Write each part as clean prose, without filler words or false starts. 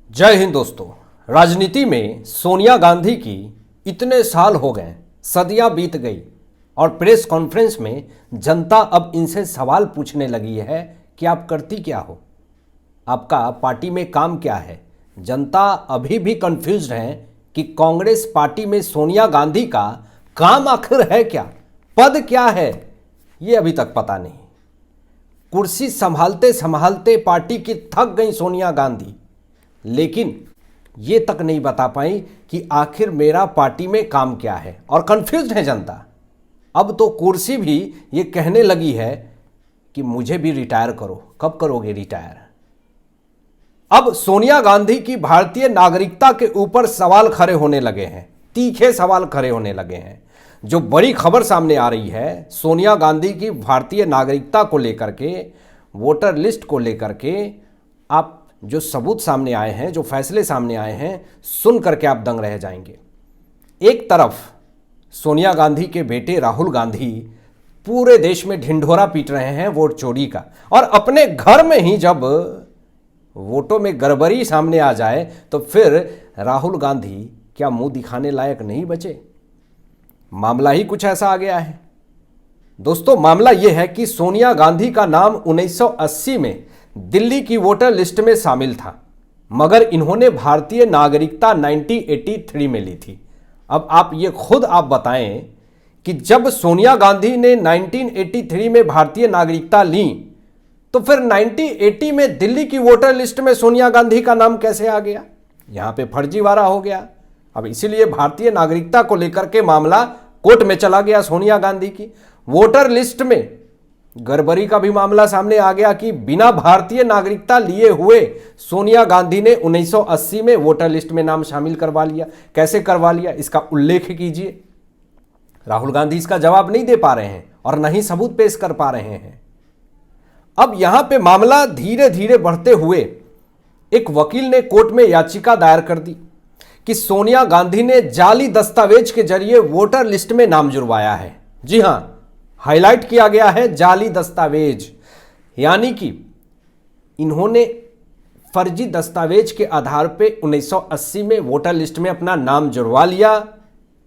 जय हिंद दोस्तों। राजनीति में सोनिया गांधी की इतने साल हो गए, सदियां बीत गई और प्रेस कॉन्फ्रेंस में जनता अब इनसे सवाल पूछने लगी है कि आप करती क्या हो, आपका पार्टी में काम क्या है। जनता अभी भी कंफ्यूज है कि कांग्रेस पार्टी में सोनिया गांधी का काम आखिर है क्या, पद क्या है, ये अभी तक पता नहीं। कुर्सी संभालते संभालते पार्टी की थक गई सोनिया गांधी, लेकिन ये तक नहीं बता पाई कि आखिर मेरा पार्टी में काम क्या है और कंफ्यूज्ड है जनता। अब तो कुर्सी भी ये कहने लगी है कि मुझे भी रिटायर करो, कब करोगे रिटायर। अब सोनिया गांधी की भारतीय नागरिकता के ऊपर सवाल खड़े होने लगे हैं, तीखे सवाल खड़े होने लगे हैं। जो बड़ी खबर सामने आ रही है सोनिया गांधी की भारतीय नागरिकता को लेकर के, वोटर लिस्ट को लेकर के, आप जो सबूत सामने आए हैं, जो फैसले सामने आए हैं, सुन करके आप दंग रह जाएंगे। एक तरफ सोनिया गांधी के बेटे राहुल गांधी पूरे देश में ढिंढोरा पीट रहे हैं वोट चोरी का, और अपने घर में ही जब वोटों में गड़बड़ी सामने आ जाए तो फिर राहुल गांधी क्या मुंह दिखाने लायक नहीं बचे। मामला ही कुछ ऐसा आ गया है दोस्तों। मामला यह है कि सोनिया गांधी का नाम 1980 में दिल्ली की वोटर लिस्ट में शामिल था, मगर इन्होंने भारतीय नागरिकता 1983 में ली थी। अब आप ये खुद आप बताएं कि जब सोनिया गांधी ने 1983 में भारतीय नागरिकता ली तो फिर 1980 में दिल्ली की वोटर लिस्ट में सोनिया गांधी का नाम कैसे आ गया। यहां पे फर्जीवाड़ा हो गया। अब इसीलिए भारतीय नागरिकता को लेकर के मामला कोर्ट में चला गया। सोनिया गांधी की वोटर लिस्ट में गड़बड़ी का भी मामला सामने आ गया कि बिना भारतीय नागरिकता लिए हुए सोनिया गांधी ने 1980 में वोटर लिस्ट में नाम शामिल करवा लिया। कैसे करवा लिया, इसका उल्लेख कीजिए। राहुल गांधी इसका जवाब नहीं दे पा रहे हैं और न ही सबूत पेश कर पा रहे हैं। अब यहां पे मामला धीरे धीरे बढ़ते हुए एक वकील ने कोर्ट में याचिका दायर कर दी कि सोनिया गांधी ने जाली दस्तावेज के जरिए वोटर लिस्ट में नाम जुड़वाया है। जी हां, हाईलाइट किया गया है जाली दस्तावेज, यानी कि इन्होंने फर्जी दस्तावेज के आधार पे 1980 में वोटर लिस्ट में अपना नाम जुड़वा लिया,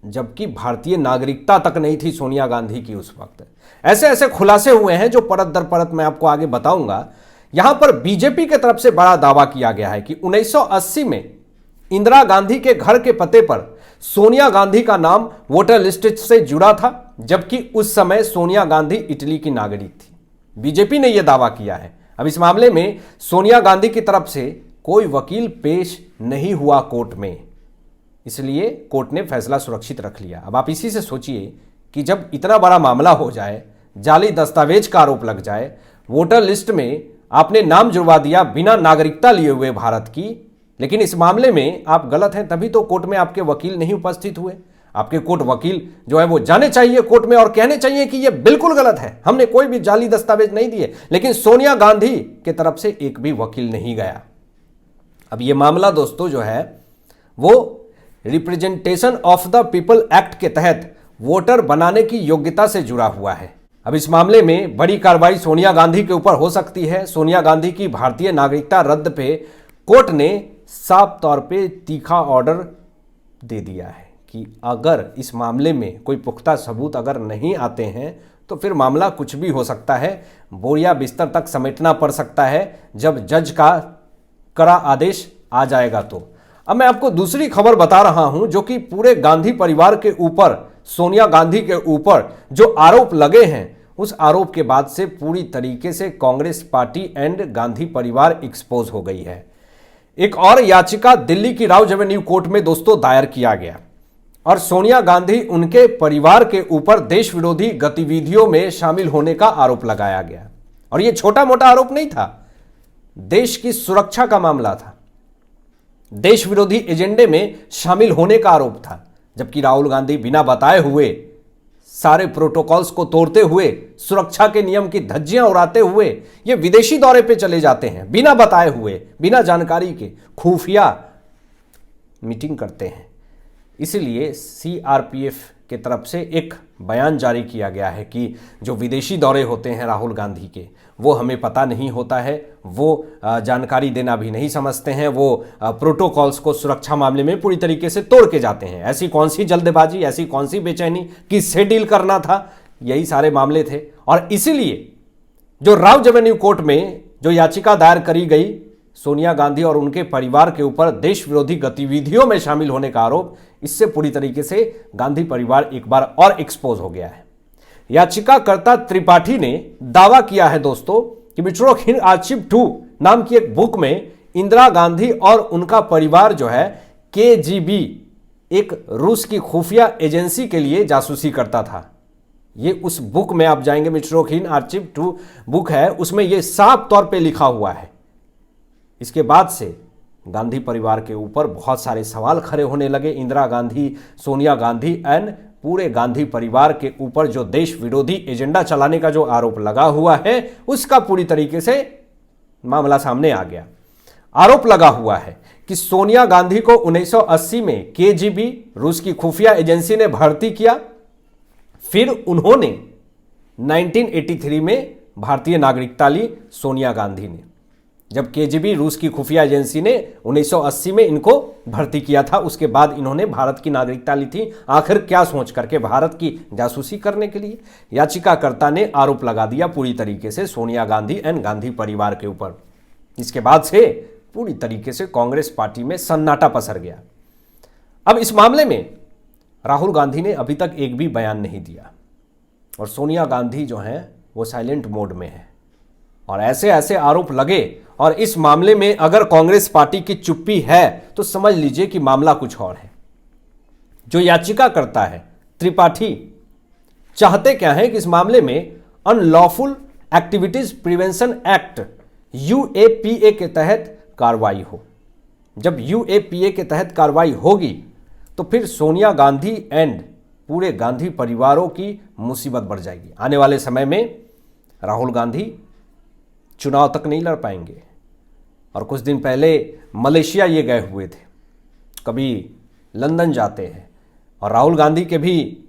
जबकि भारतीय नागरिकता तक नहीं थी सोनिया गांधी की उस वक्त। ऐसे ऐसे खुलासे हुए हैं जो परत दर परत मैं आपको आगे बताऊंगा। यहां पर बीजेपी की तरफ से बड़ा दावा किया गया है कि 1980 में इंदिरा गांधी के घर के पते पर सोनिया गांधी का नाम वोटर लिस्ट से जुड़ा था, जबकि उस समय सोनिया गांधी इटली की नागरिक थी। बीजेपी ने यह दावा किया है। अब इस मामले में सोनिया गांधी की तरफ से कोई वकील पेश नहीं हुआ कोर्ट में, इसलिए कोर्ट ने फैसला सुरक्षित रख लिया। अब आप इसी से सोचिए कि जब इतना बड़ा मामला हो जाए, जाली दस्तावेज का आरोप लग जाए, वोटर लिस्ट में आपने नाम जुड़वा दिया बिना नागरिकता लिए हुए भारत की, लेकिन इस मामले में आप गलत हैं, तभी तो कोर्ट में आपके वकील नहीं उपस्थित हुए। आपके कोर्ट वकील जो है वो जाने चाहिए कोर्ट में और कहने चाहिए कि ये बिल्कुल गलत है, हमने कोई भी जाली दस्तावेज नहीं दिए। लेकिन सोनिया गांधी की तरफ से एक भी वकील नहीं गया। अब ये मामला दोस्तों जो है वो representation of the people act के तहत वोटर बनाने की योग्यता से जुड़ा हुआ है। अब इस मामले में बड़ी कार्रवाई सोनिया गांधी के ऊपर हो सकती है। सोनिया गांधी की भारतीय नागरिकता रद्द पे कोर्ट ने साफ तौर पे तीखा ऑर्डर दे दिया है कि अगर इस मामले में कोई पुख्ता सबूत अगर नहीं आते हैं तो फिर मामला कुछ भी हो सकता है, बोरिया बिस्तर तक समेटना पड़ सकता है जब जज का कड़ा आदेश आ जाएगा। तो अब मैं आपको दूसरी खबर बता रहा हूं जो कि पूरे गांधी परिवार के ऊपर, सोनिया गांधी के ऊपर जो आरोप लगे हैं, उस आरोप के बाद से पूरी तरीके से कांग्रेस पार्टी एंड गांधी परिवार एक्सपोज हो गई है। एक और याचिका दिल्ली की राउज एवेन्यू कोर्ट में दोस्तों दायर किया गया और सोनिया गांधी उनके परिवार के ऊपर देश विरोधी गतिविधियों में शामिल होने का आरोप लगाया गया। और यह छोटा मोटा आरोप नहीं था, देश की सुरक्षा का मामला था, देश विरोधी एजेंडे में शामिल होने का आरोप था। जबकि राहुल गांधी बिना बताए हुए, सारे प्रोटोकॉल्स को तोड़ते हुए, सुरक्षा के नियम की धज्जियां उड़ाते हुए ये विदेशी दौरे पे चले जाते हैं, बिना बताए हुए, बिना जानकारी के खुफिया मीटिंग करते हैं। इसलिए सीआरपीएफ की तरफ से एक बयान जारी किया गया है कि जो विदेशी दौरे होते हैं राहुल गांधी के, वो हमें पता नहीं होता है, वो जानकारी देना भी नहीं समझते हैं, वो प्रोटोकॉल्स को सुरक्षा मामले में पूरी तरीके से तोड़ के जाते हैं। ऐसी कौन सी जल्दबाजी, ऐसी कौन सी बेचैनी, किससे डील करना था, यही सारे मामले थे। और इसीलिए जो राव एवेन्यू कोर्ट में जो याचिका दायर करी गई सोनिया गांधी और उनके परिवार के ऊपर देश विरोधी गतिविधियों में शामिल होने का आरोप, इससे पूरी तरीके से गांधी परिवार एक बार और एक्सपोज हो गया है। याचिकाकर्ता त्रिपाठी ने दावा किया है दोस्तों कि मिट्रोकिन आर्चिव 2 नाम की एक बुक में इंदिरा गांधी और उनका परिवार जो है केजीबी, एक रूस की खुफिया एजेंसी के लिए जासूसी करता था। ये उस बुक में आप जाएंगे, मिट्रोकिन आर्चिव 2 बुक है, उसमें यह साफ तौर पे लिखा हुआ है। इसके बाद से गांधी परिवार के ऊपर बहुत सारे सवाल खड़े होने लगे। इंदिरा गांधी, सोनिया गांधी एंड पूरे गांधी परिवार के ऊपर जो देश विरोधी एजेंडा चलाने का जो आरोप लगा हुआ है, उसका पूरी तरीके से मामला सामने आ गया। आरोप लगा हुआ है कि सोनिया गांधी को 1980 में केजीबी, रूस की खुफिया एजेंसी ने भर्ती किया, फिर उन्होंने 1983 में भारतीय नागरिकता ली सोनिया गांधी ने। जब केजीबी, रूस की खुफिया एजेंसी ने 1980 में इनको भर्ती किया था, उसके बाद इन्होंने भारत की नागरिकता ली थी। आखिर क्या सोच करके? भारत की जासूसी करने के लिए। याचिकाकर्ता ने आरोप लगा दिया पूरी तरीके से सोनिया गांधी एंड गांधी परिवार के ऊपर। इसके बाद से पूरी तरीके से कांग्रेस पार्टी में सन्नाटा पसर गया। अब इस मामले में राहुल गांधी ने अभी तक एक भी बयान नहीं दिया और सोनिया गांधी जो हैं वो साइलेंट मोड में है। और ऐसे ऐसे आरोप लगे और इस मामले में अगर कांग्रेस पार्टी की चुप्पी है तो समझ लीजिए कि मामला कुछ और है। जो याचिका करता है त्रिपाठी, चाहते क्या है कि इस मामले में unlawful activities prevention act UAPA के तहत कार्रवाई हो। जब यूएपीए के तहत कार्रवाई होगी तो फिर सोनिया गांधी एंड पूरे गांधी परिवारों की मुसीबत बढ़ जाएगी। आने वाले समय में राहुल गांधी चुनाव तक नहीं लड़ पाएंगे। और कुछ दिन पहले मलेशिया ये गए हुए थे, कभी लंदन जाते हैं, और राहुल गांधी के भी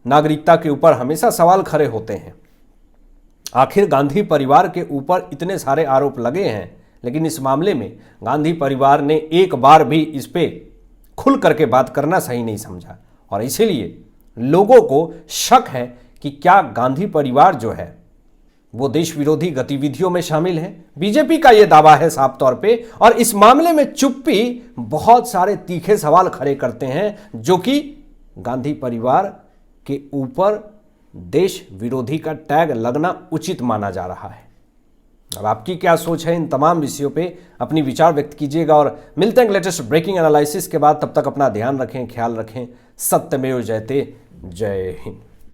नागरिकता के ऊपर हमेशा सवाल खड़े होते हैं। आखिर गांधी परिवार के ऊपर इतने सारे आरोप लगे हैं, लेकिन इस मामले में गांधी परिवार ने एक बार भी इस पे खुल करके बात करना सही नहीं समझा। और इसीलिए लोगों को शक है कि क्या गांधी परिवार जो है वो देश विरोधी गतिविधियों में शामिल है। बीजेपी का यह दावा है साफ तौर पे, और इस मामले में चुप्पी बहुत सारे तीखे सवाल खड़े करते हैं, जो कि गांधी परिवार के ऊपर देश विरोधी का टैग लगना उचित माना जा रहा है। अब आपकी क्या सोच है इन तमाम विषयों पे? अपनी विचार व्यक्त कीजिएगा और मिलते हैं लेटेस्ट ब्रेकिंग एनालिसिस के बाद। तब तक अपना ध्यान रखें, ख्याल रखें। सत्यमेव जयते। जय हिंद।